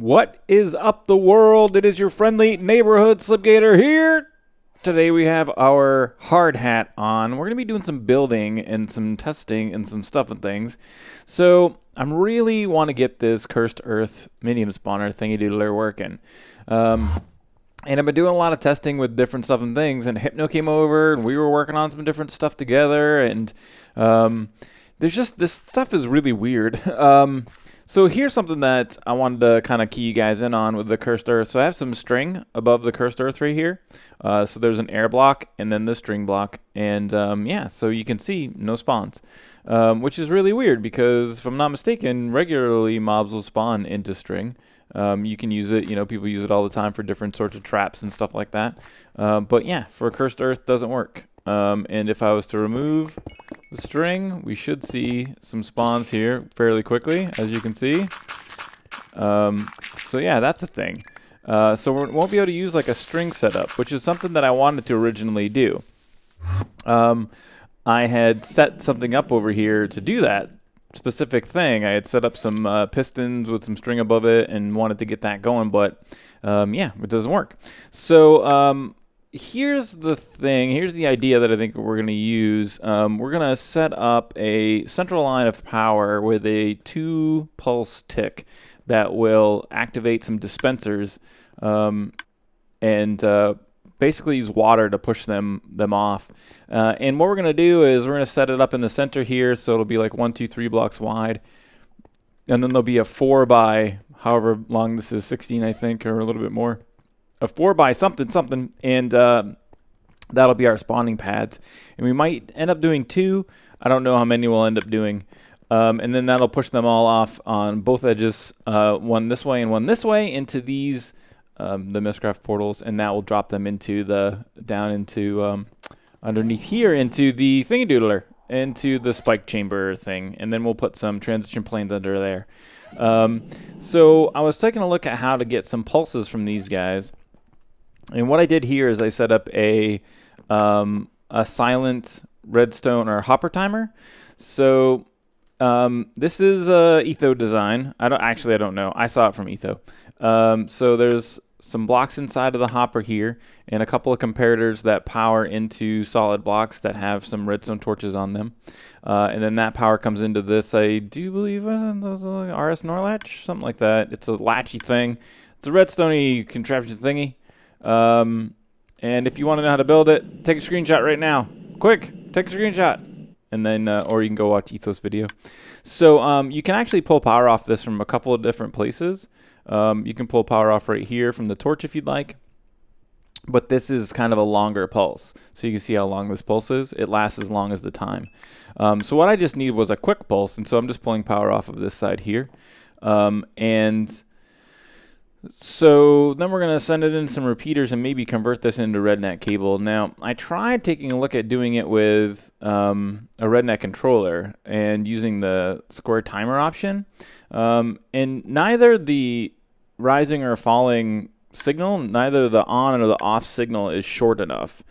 What is up, the world? It is your friendly neighborhood Slipgator here. Today we have our hard hat on. We're going to be doing some building and some testing and some stuff and things. So I really want to get this Cursed Earth medium spawner thingy-doodler working. And I've been doing a lot of testing with different stuff and things, and Hypno came over, and we were working on some different stuff together, and there's just, this stuff is really weird. So here's something that I wanted to kind of key you guys in on with the Cursed Earth. So I have some string above the Cursed Earth right here. So there's an air block and then the string block. And yeah, so you can see no spawns, which is really weird because if I'm not mistaken, regularly mobs will spawn into string. You can use it, you know, people use it all the time for different sorts of traps and stuff like that. But yeah, for Cursed Earth, doesn't work. And if I was to remove the string, we should see some spawns here fairly quickly, as you can see. So yeah, that's a thing. So we won't be able to use like a string setup, which is something that I wanted to originally do. I had set something up over here to do that specific thing. I had set up some pistons with some string above it and wanted to get that going, but yeah, it doesn't work. So here's the thing. Here's the idea that I think we're going to use. We're going to set up a central line of power with a 2-pulse tick that will activate some dispensers and basically use water to push them off. And what we're going to do is we're going to set it up in the center here, so it'll be like 1, 2, 3 blocks wide. And then there'll be a 4 by however long this is, 16 I think, or a little bit more. A 4 by something, and that'll be our spawning pads. And we might end up doing 2. I don't know how many we'll end up doing. And then that'll push them all off on both edges, one this way and one this way, into these, the HermitCraft portals, and that will drop them into down into, underneath here, into the thingy-doodler, into the spike chamber thing. And then we'll put some transition planes under there. So I was taking a look at how to get some pulses from these guys. And what I did here is I set up a silent redstone or hopper timer. So this is Etho design. I don't know. I saw it from Etho. So there's some blocks inside of the hopper here and a couple of comparators that power into solid blocks that have some redstone torches on them. And then that power comes into this, I do believe, RS Norlatch, something like that. It's a latchy thing. It's a redstone-y contraption thingy. And if you want to know how to build it, take a screenshot right now. Quick, take a screenshot. And then, or you can go watch Ethos video. So you can actually pull power off this from a couple of different places. You can pull power off right here from the torch if you'd like. But this is kind of a longer pulse. So you can see how long this pulse is. It lasts as long as the time. So what I just need was a quick pulse. And so I'm just pulling power off of this side here. And so then we're going to send it in some repeaters and maybe convert this into RedNet cable. Now, I tried taking a look at doing it with a RedNet controller and using the square timer option. And neither the rising or falling signal, neither the on or the off signal is short enough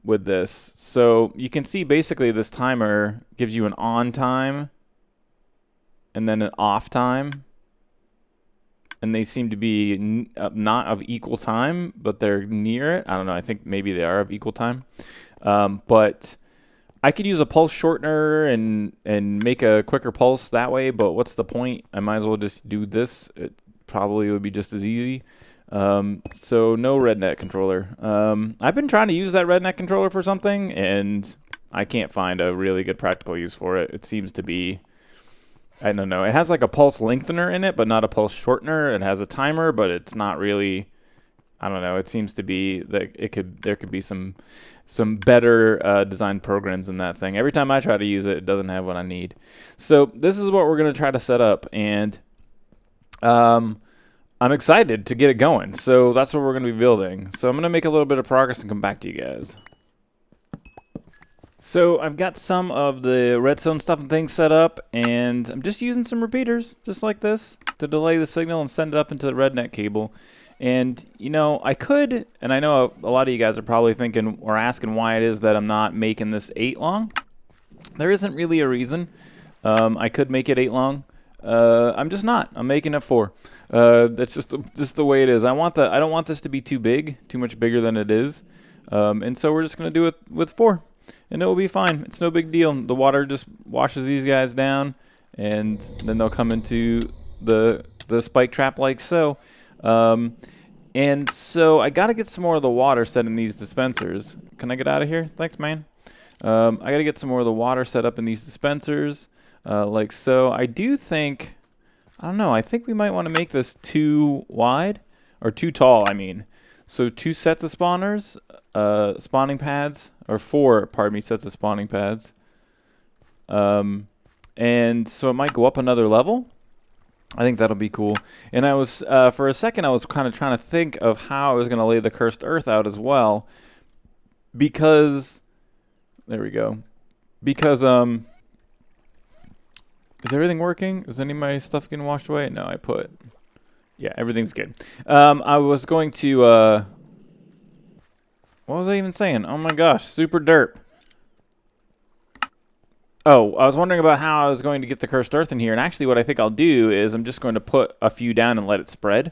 with this. So you can see basically this timer gives you an on time and then an off time. And they seem to be not of equal time, but they're near it. I don't know. I think maybe they are of equal time. But I could use a pulse shortener and make a quicker pulse that way. But what's the point? I might as well just do this. It probably would be just as easy. So no RedNet controller. I've been trying to use that RedNet controller for something, and I can't find a really good practical use for it. It seems to be, I don't know. It has like a pulse lengthener in it, but not a pulse shortener. It has a timer, but it's not really, I don't know. It seems to be that there could be some better designed programs in that thing. Every time I try to use it, it doesn't have what I need. So this is what we're going to try to set up, and I'm excited to get it going. So that's what we're going to be building. So I'm going to make a little bit of progress and come back to you guys. So I've got some of the redstone stuff and things set up, and I'm just using some repeaters, just like this, to delay the signal and send it up into the RedNet cable. And, you know, I could, and I know a lot of you guys are probably thinking or asking why it is that I'm not making this 8 long. There isn't really a reason. I could make it 8 long. I'm just not. I'm making it 4. That's just the way it is. I don't want this to be too big, too much bigger than it is. And so we're just gonna do it with 4, and it will be fine. It's no big deal. The water just washes these guys down, and then they'll come into the spike trap like so. And so I gotta get some more of the water set in these dispensers. Can I get out of here? Thanks, man. I gotta get some more of the water set up in these dispensers, like so. I do think, I don't know, I think we might want to make this 2 wide, or 2 tall, I mean. So 2 sets of spawners, spawning pads, or 4, pardon me, sets of spawning pads. And so it might go up another level. I think that'll be cool. And I was, for a second, I was kind of trying to think of how I was going to lay the cursed earth out as well. Because, there we go. Because, is everything working? Is any of my stuff getting washed away? No, yeah, everything's good. I was going to, what was I even saying? Oh my gosh, super derp. Oh, I was wondering about how I was going to get the cursed earth in here, and actually what I think I'll do is I'm just going to put a few down and let it spread.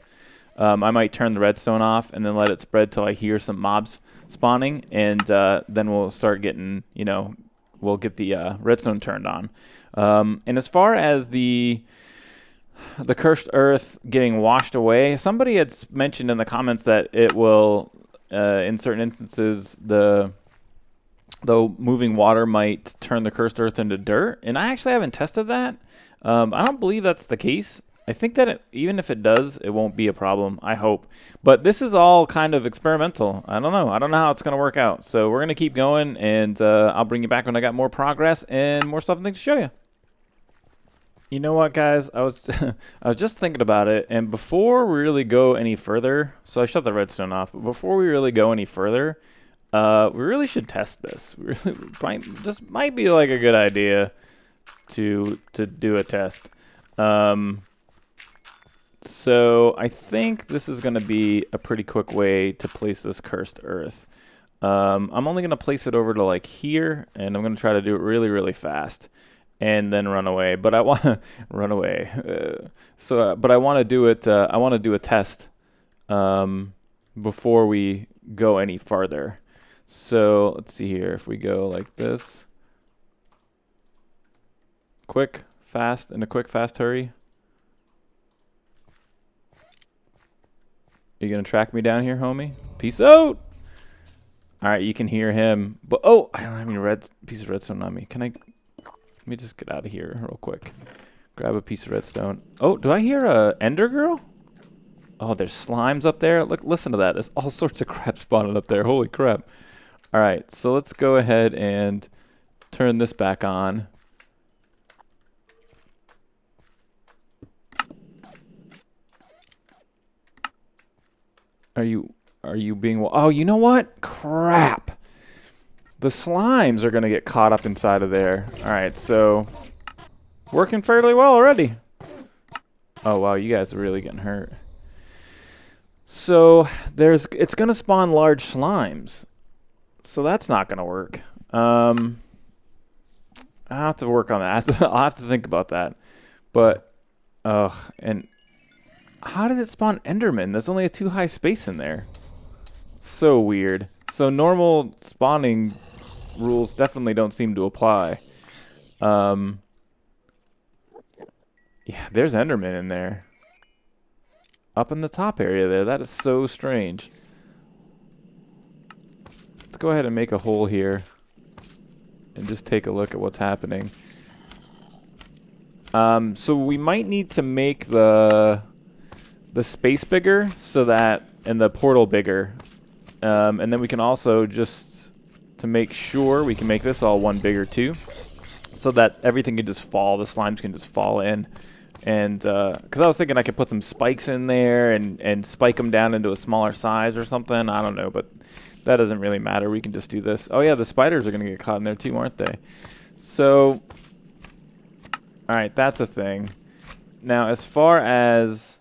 I might turn the redstone off and then let it spread till I hear some mobs spawning, and then we'll start getting, we'll get the redstone turned on. And as far as the cursed earth getting washed away, somebody had mentioned in the comments that it will, in certain instances, though moving water might turn the cursed earth into dirt, and I actually haven't tested that. I don't believe that's the case. I think that even if it does, it won't be a problem, I hope. But this is all kind of experimental. I don't know how it's going to work out. So we're going to keep going, and I'll bring you back when I got more progress and more stuff and things to show you. You know what, guys? I was just thinking about it, and before we really go any further, so I shut the redstone off, but before we really go any further, we really should test this. We really might be like a good idea to do a test. So I think this is going to be a pretty quick way to place this cursed earth. I'm only going to place it over to like here, and I'm going to try to do it really, really fast, and then run away. But I want to run away. But I want to do it. I want to do a test before we go any farther. So let's see here. If we go like this, quick, fast, in a quick, fast hurry. You gonna track me down here, homie? Peace out. All right, you can hear him, but oh, I don't have any piece of redstone on me. Let me just get out of here real quick. Grab a piece of redstone. Oh, do I hear a Ender Girl? Oh, there's slimes up there. Look, listen to that. There's all sorts of crap spawning up there. Holy crap. All right, so let's go ahead and turn this back on. Are you being... Oh, you know what? Crap. The slimes are going to get caught up inside of there. All right, so working fairly well already. Oh, wow, you guys are really getting hurt. So it's going to spawn large slimes. So that's not going to work. I'll have to work on that. I'll have to think about that. But, and how did it spawn Enderman? There's only a too high space in there. So weird. So normal spawning rules definitely don't seem to apply. Yeah, there's Enderman in there. Up in the top area there. That is so strange. Let's go ahead and make a hole here and just take a look at what's happening. So we might need to make the space bigger so that, and the portal bigger. And then we can also, just to make sure, we can make this all one bigger too, so that everything can just fall, the slimes can just fall in. And because I was thinking I could put some spikes in there and spike them down into a smaller size or something. I don't know, but that doesn't really matter. We can just do this. Oh yeah, the spiders are going to get caught in there too, aren't they? So, all right, that's a thing. Now, as far as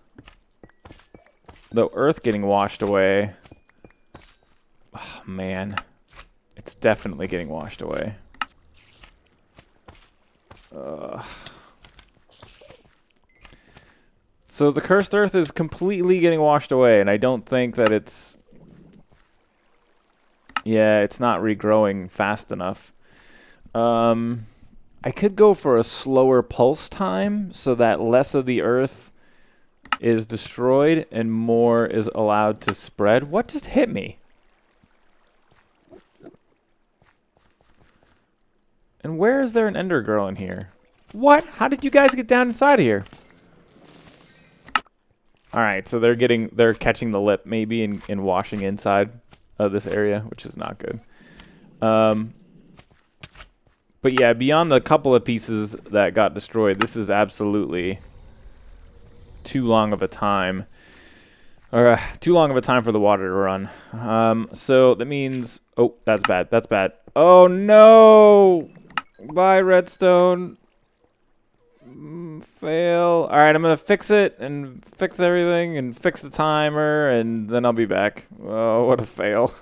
the earth getting washed away, oh man, it's definitely getting washed away. So the cursed earth is completely getting washed away, and I don't think that it's... Yeah, it's not regrowing fast enough. I could go for a slower pulse time so that less of the earth is destroyed and more is allowed to spread. What just hit me? And where is there an ender girl in here? What? How did you guys get down inside of here? Alright, so they're catching the lip maybe and washing inside of this area, which is not good. But yeah, beyond the couple of pieces that got destroyed, this is absolutely too long of a time. Or too long of a time for the water to run. So that means... Oh, that's bad. That's bad. Oh, no! Bye, redstone. Fail. Alright, I'm going to fix it and fix everything and fix the timer, and then I'll be back. Oh, what a fail.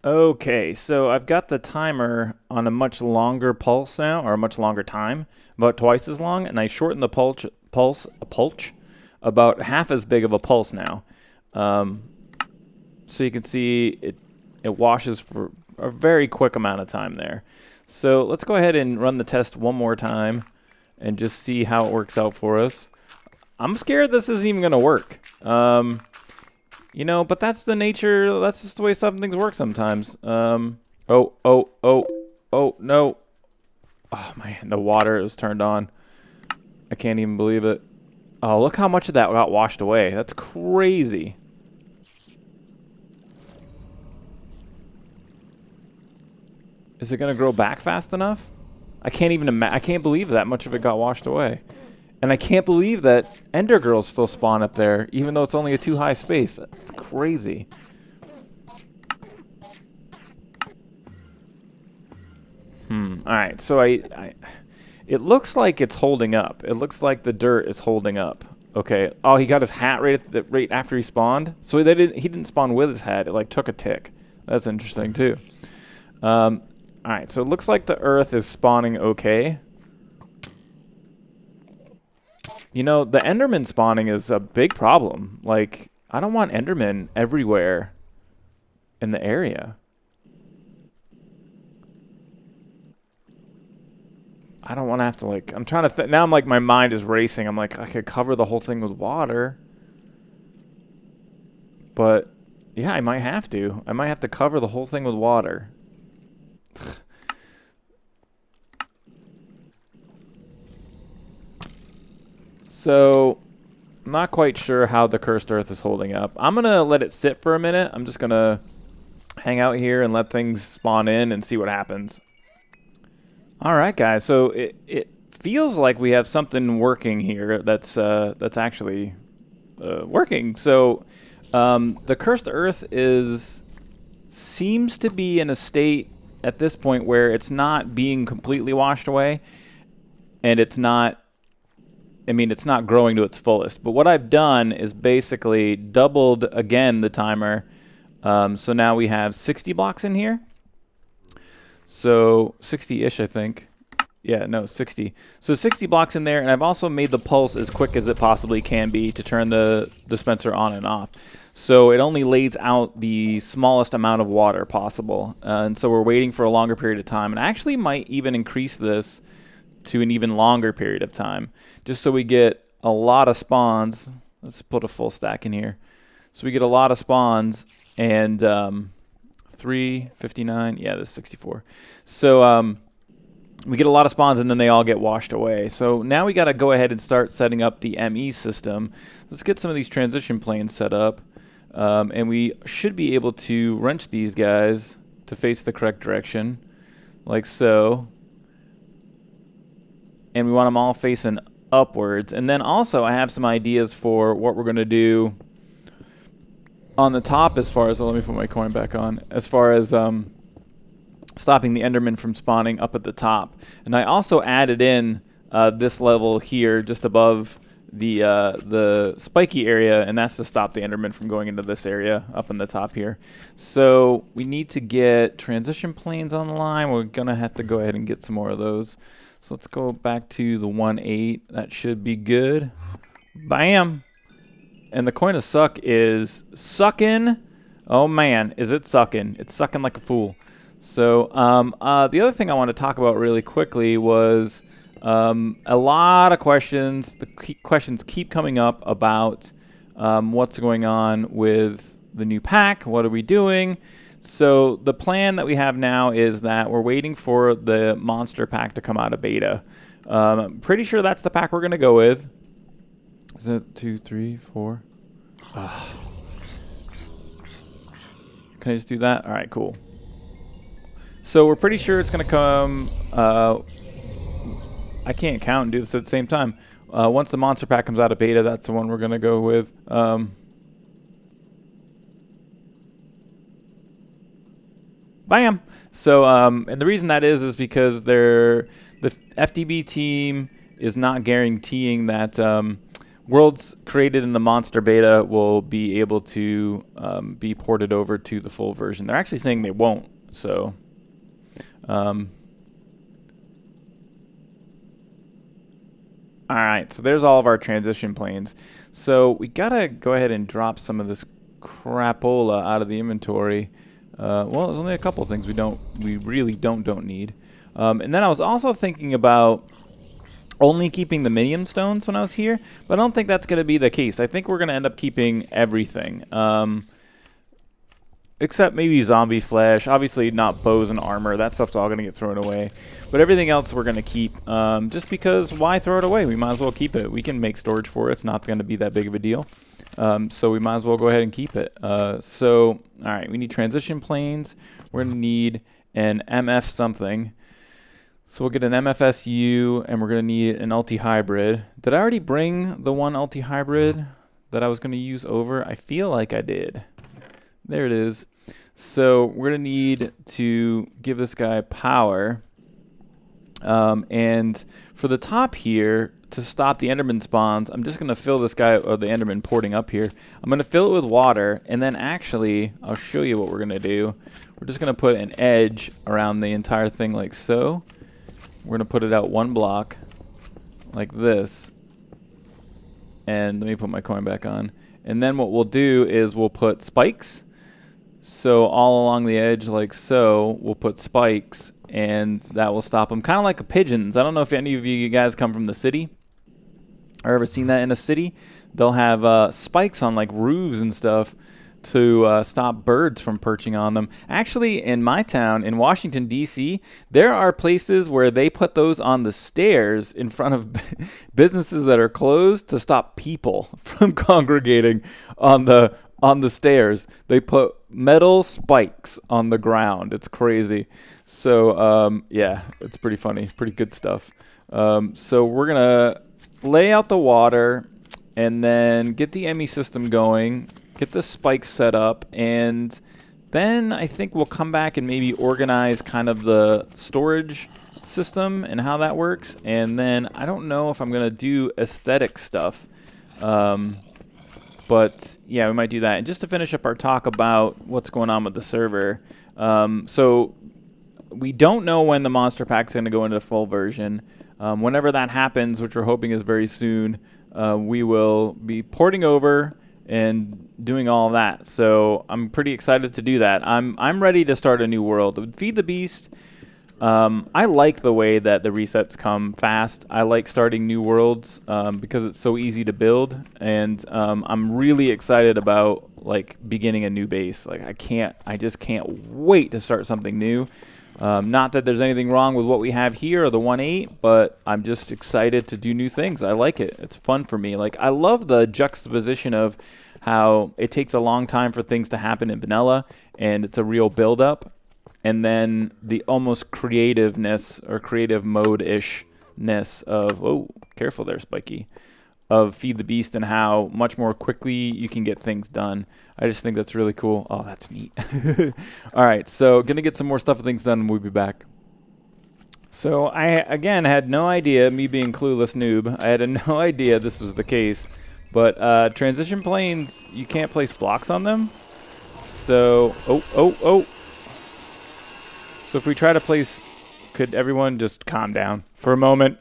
Okay, so I've got the timer on a much longer pulse now, or a much longer time, about twice as long, and I shortened the pulse about half as big of a pulse now. So you can see it washes for a very quick amount of time there. So let's go ahead and run the test one more time and just see how it works out for us. I'm scared this isn't even going to work. You know, but that's the nature, that's just the way some things work sometimes. Oh, no. Oh, man, the water is turned on. I can't even believe it. Oh, look how much of that got washed away. That's crazy. Is it going to grow back fast enough? I can't even I can't believe that much of it got washed away. And I can't believe that Ender Girls still spawn up there, even though it's only a 2 high space. It's crazy. Alright, so it looks like it's holding up. It looks like the dirt is holding up. Okay. Oh, he got his hat right after he spawned. So he didn't spawn with his hat. It like took a tick. That's interesting too. Alright, so it looks like the earth is spawning okay. You know, the Enderman spawning is a big problem. Like, I don't want Endermen everywhere in the area. I don't want to have to, like, I'm trying to, now I'm like, my mind is racing. I'm like, I could cover the whole thing with water. But, yeah, I might have to. I might have to cover the whole thing with water. So, I'm not quite sure how the cursed earth is holding up. I'm going to let it sit for a minute. I'm just going to hang out here and let things spawn in and see what happens. Alright, guys. So, it feels like we have something working here that's actually working. So, the cursed earth seems to be in a state at this point where it's not being completely washed away, and it's not growing to its fullest. But what I've done is basically doubled again the timer. So now we have 60 blocks in here. So 60-ish, I think. Yeah, no, 60. So 60 blocks in there, and I've also made the pulse as quick as it possibly can be to turn the dispenser on and off. So it only lays out the smallest amount of water possible. And so we're waiting for a longer period of time. And I actually might even increase this to an even longer period of time, just so we get a lot of spawns. Let's put a full stack in here. So we get a lot of spawns, and 359, yeah, this is 64. So we get a lot of spawns, and then they all get washed away. So now we got to go ahead and start setting up the ME system. Let's get some of these transition planes set up, and we should be able to wrench these guys to face the correct direction, like so. And we want them all facing upwards. And then also I have some ideas for what we're going to do on the top as far as, let me put my coin back on, as far as stopping the Enderman from spawning up at the top. And I also added in this level here just above the spiky area, and that's to stop the Enderman from going into this area up in the top here. So we need to get transition planes on the line. We're gonna have to go ahead and get some more of those. So let's go back to the 1-8. That should be good. Bam! And the coin of suck is sucking. Oh man, is it sucking? It's sucking like a fool. So the other thing I want to talk about really quickly was a lot of questions. The questions keep coming up about what's going on with the new pack. What are we doing? So the plan that we have now is that we're waiting for the monster pack to come out of beta. I'm pretty sure that's the pack we're going to go with. Is it 2, 3, 4? Can I just do that? All right, cool. So we're pretty sure it's going to come... I can't count and do this at the same time. Once the monster pack comes out of beta, that's the one we're going to go with. Bam! So, and the reason that is because the FTB team is not guaranteeing that worlds created in the monster beta will be able to be ported over to the full version. They're actually saying they won't. So, all right, so there's all of our transition planes. So we gotta go ahead and drop some of this crapola out of the inventory. Well, there's only a couple of things we really don't need. And then I was also thinking about only keeping the minium stones when I was here, but I don't think that's gonna be the case. I think we're gonna end up keeping everything. Except maybe zombie flesh. Obviously not bows and armor. That stuff's all going to get thrown away. But everything else we're going to keep. Just because why throw it away? We might as well keep it. We can make storage for it. It's not going to be that big of a deal. So we might as well go ahead and keep it. So, all right. We need transition planes. We're going to need an MF something. So we'll get an MFSU, and we're going to need an ulti-hybrid. Did I already bring the one ulti-hybrid that I was going to use over? I feel like I did. There it is. So we're going to need to give this guy power. And for the top here, to stop the Enderman spawns, I'm just going to fill this guy, or the Enderman porting up here. I'm going to fill it with water. And then actually, I'll show you what we're going to do. We're just going to put an edge around the entire thing like so. We're going to put it out 1 block like this. And let me put my coin back on. And then what we'll do is we'll put spikes. So all along the edge like so, we'll put spikes, and that will stop them. Kind of like pigeons. I don't know if any of you guys come from the city or ever seen that in a city. They'll have spikes on like roofs and stuff to stop birds from perching on them. Actually, in my town, in Washington, D.C., there are places where they put those on the stairs in front of businesses that are closed to stop people from congregating on the stairs. They put metal spikes on the ground. It's crazy. So, yeah, it's pretty funny. Pretty good stuff. So we're going to lay out the water and then get the ME system going, get the spikes set up, and then I think we'll come back and maybe organize kind of the storage system and how that works. And then I don't know if I'm going to do aesthetic stuff. But, yeah, we might do that. And just to finish up our talk about what's going on with the server, so we don't know when the monster pack's going to go into the full version. Whenever that happens, which we're hoping is very soon, we will be porting over and doing all of that. So I'm pretty excited to do that. I'm ready to start a new world. With Feed the Beast, I like the way that the resets come fast. I like starting new worlds because it's so easy to build, and I'm really excited about like beginning a new base. Like I just can't wait to start something new. Not that there's anything wrong with what we have here or the 1.8, but I'm just excited to do new things. I like it. It's fun for me. Like I love the juxtaposition of how it takes a long time for things to happen in vanilla, and it's a real build-up. And then the almost creativeness or creative mode-ishness of, oh, careful there, Spiky, of Feed the Beast and how much more quickly you can get things done. I just think that's really cool. Oh, that's neat. All right, so going to get some more stuff and things done, and we'll be back. So I, again, had no idea, me being clueless noob, I had no idea this was the case. But transition planes, you can't place blocks on them. So, oh. So if we try to place, could everyone just calm down for a moment?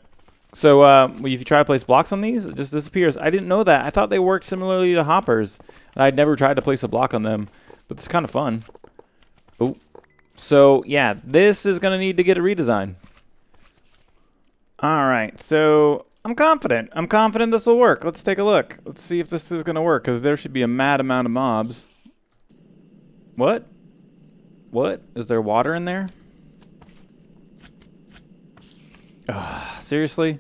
So if you try to place blocks on these, it just disappears. I didn't know that. I thought they worked similarly to hoppers. I'd never tried to place a block on them, but it's kind of fun. Oh, so yeah, this is going to need to get a redesign. All right, so I'm confident. I'm confident this will work. Let's take a look. Let's see if this is going to work, because there should be a mad amount of mobs. What? What? Is there water in there? Ugh, seriously?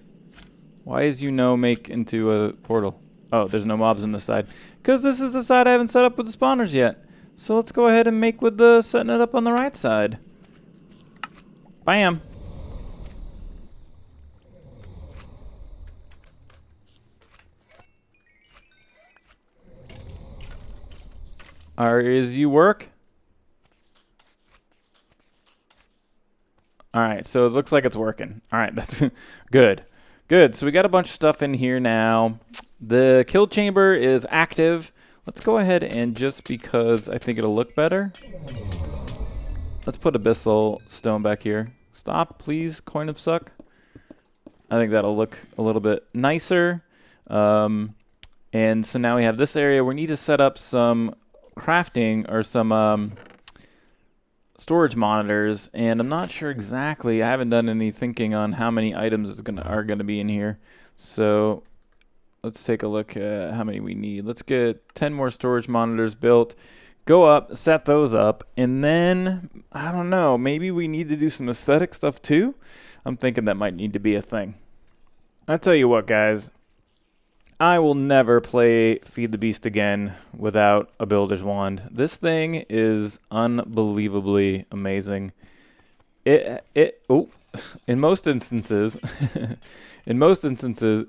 Why is make into a portal? Oh, there's no mobs on this side. Because this is the side I haven't set up with the spawners yet. So let's go ahead and make with the setting it up on the right side. Bam. Is you work? All right, so it looks like it's working. All right, that's good. Good, so we got a bunch of stuff in here now. The kill chamber is active. Let's go ahead and, just because I think it'll look better, let's put abyssal stone back here. Stop, please, coin of suck. I think that'll look a little bit nicer. And so now we have this area. We need to set up some crafting or some storage monitors, and I'm not sure exactly. I haven't done any thinking on how many items are gonna be in here. So let's take a look at how many we need. Let's get 10 more storage monitors built. Go up, set those up, and then I don't know. Maybe we need to do some aesthetic stuff too. I'm thinking that might need to be a thing. I tell you what, guys. I will never play Feed the Beast again without a builder's wand. This thing is unbelievably amazing. In most instances,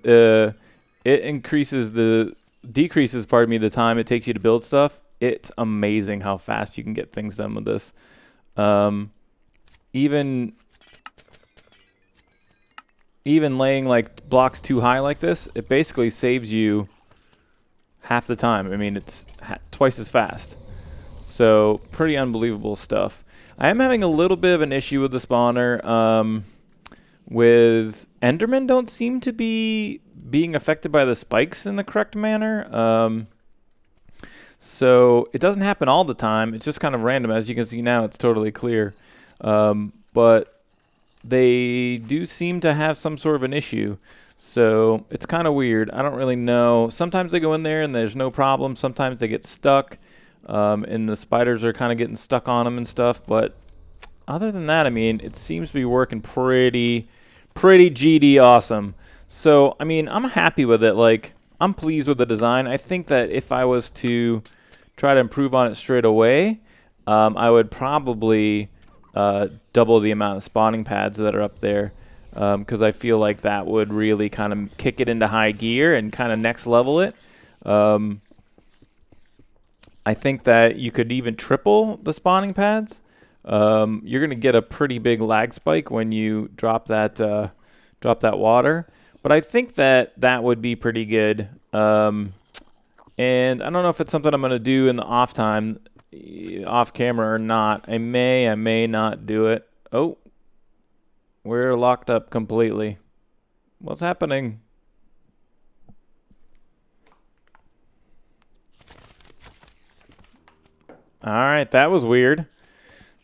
it decreases the time it takes you to build stuff. It's amazing how fast you can get things done with this. Even laying like blocks too high like this, it basically saves you half the time. I mean, it's twice as fast. So pretty unbelievable stuff. I am having a little bit of an issue with the spawner. With Endermen don't seem to be being affected by the spikes in the correct manner. So it doesn't happen all the time. It's just kind of random. As you can see now, it's totally clear. But they do seem to have some sort of an issue. So it's kind of weird. I don't really know. Sometimes they go in there and there's no problem. Sometimes they get stuck. And the spiders are kind of getting stuck on them and stuff. But other than that, I mean, it seems to be working pretty GD awesome. So, I mean, I'm happy with it. Like, I'm pleased with the design. I think that if I was to try to improve on it straight away, I would probably double the amount of spawning pads that are up there, because I feel like that would really kind of kick it into high gear and kind of next level it. I think that you could even triple the spawning pads. You're going to get a pretty big lag spike when you drop that water. But I think that would be pretty good. And I don't know if it's something I'm going to do in the off time, off camera or not. I may not do it. Oh, we're locked up completely. What's happening? All right, that was weird.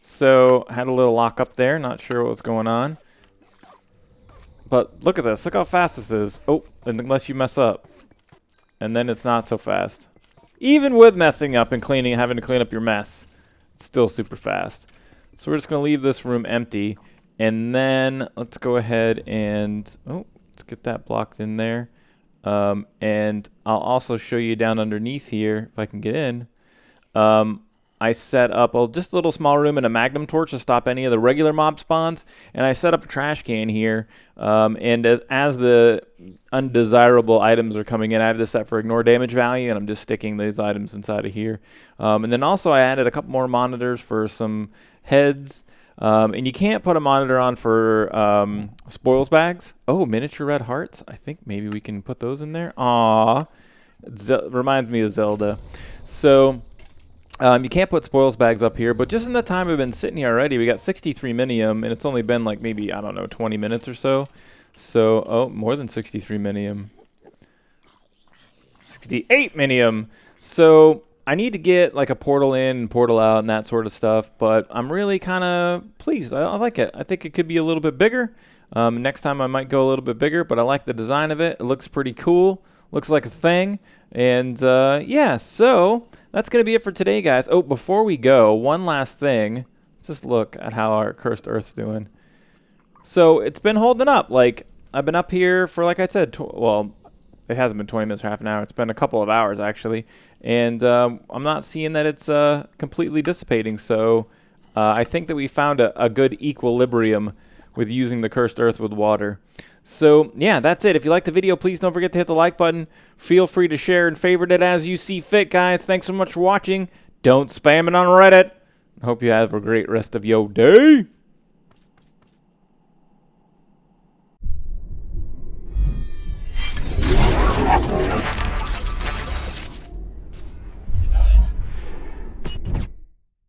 So had a little lock up there. Not sure what's going on. But look at this. Look how fast this is. Oh, unless you mess up. And then it's not so fast. Even with messing up and having to clean up your mess, it's still super fast. So we're just going to leave this room empty. And then let's go ahead and, let's get that blocked in there. And I'll also show you down underneath here, if I can get in. I set up just a little small room and a magnum torch to stop any of the regular mob spawns. And I set up a trash can here. And as the undesirable items are coming in, I have this set for ignore damage value, and I'm just sticking these items inside of here. And then also I added a couple more monitors for some heads. And you can't put a monitor on for spoils bags. Oh, miniature red hearts. I think maybe we can put those in there. Aww. Reminds me of Zelda. So you can't put spoils bags up here, but just in the time we've been sitting here already, we got 63 minium, and it's only been like maybe, I don't know, 20 minutes or so. So, oh, more than 63 minium. 68 minium. So I need to get like a portal in and portal out and that sort of stuff, but I'm really kind of pleased. I like it. I think it could be a little bit bigger. Next time I might go a little bit bigger, but I like the design of it. It looks pretty cool. Looks like a thing. And yeah, so that's going to be it for today, guys. Oh, before we go, one last thing. Let's just look at how our Cursed Earth's doing. So it's been holding up. Like, I've been up here for, like I said, well, it hasn't been 20 minutes or half an hour. It's been a couple of hours, actually. And I'm not seeing that it's completely dissipating. So I think that we found a good equilibrium with using the Cursed Earth with water. So, yeah, that's it. If you liked the video, please don't forget to hit the like button. Feel free to share and favorite it as you see fit, guys. Thanks so much for watching. Don't spam it on Reddit. I hope you have a great rest of your day.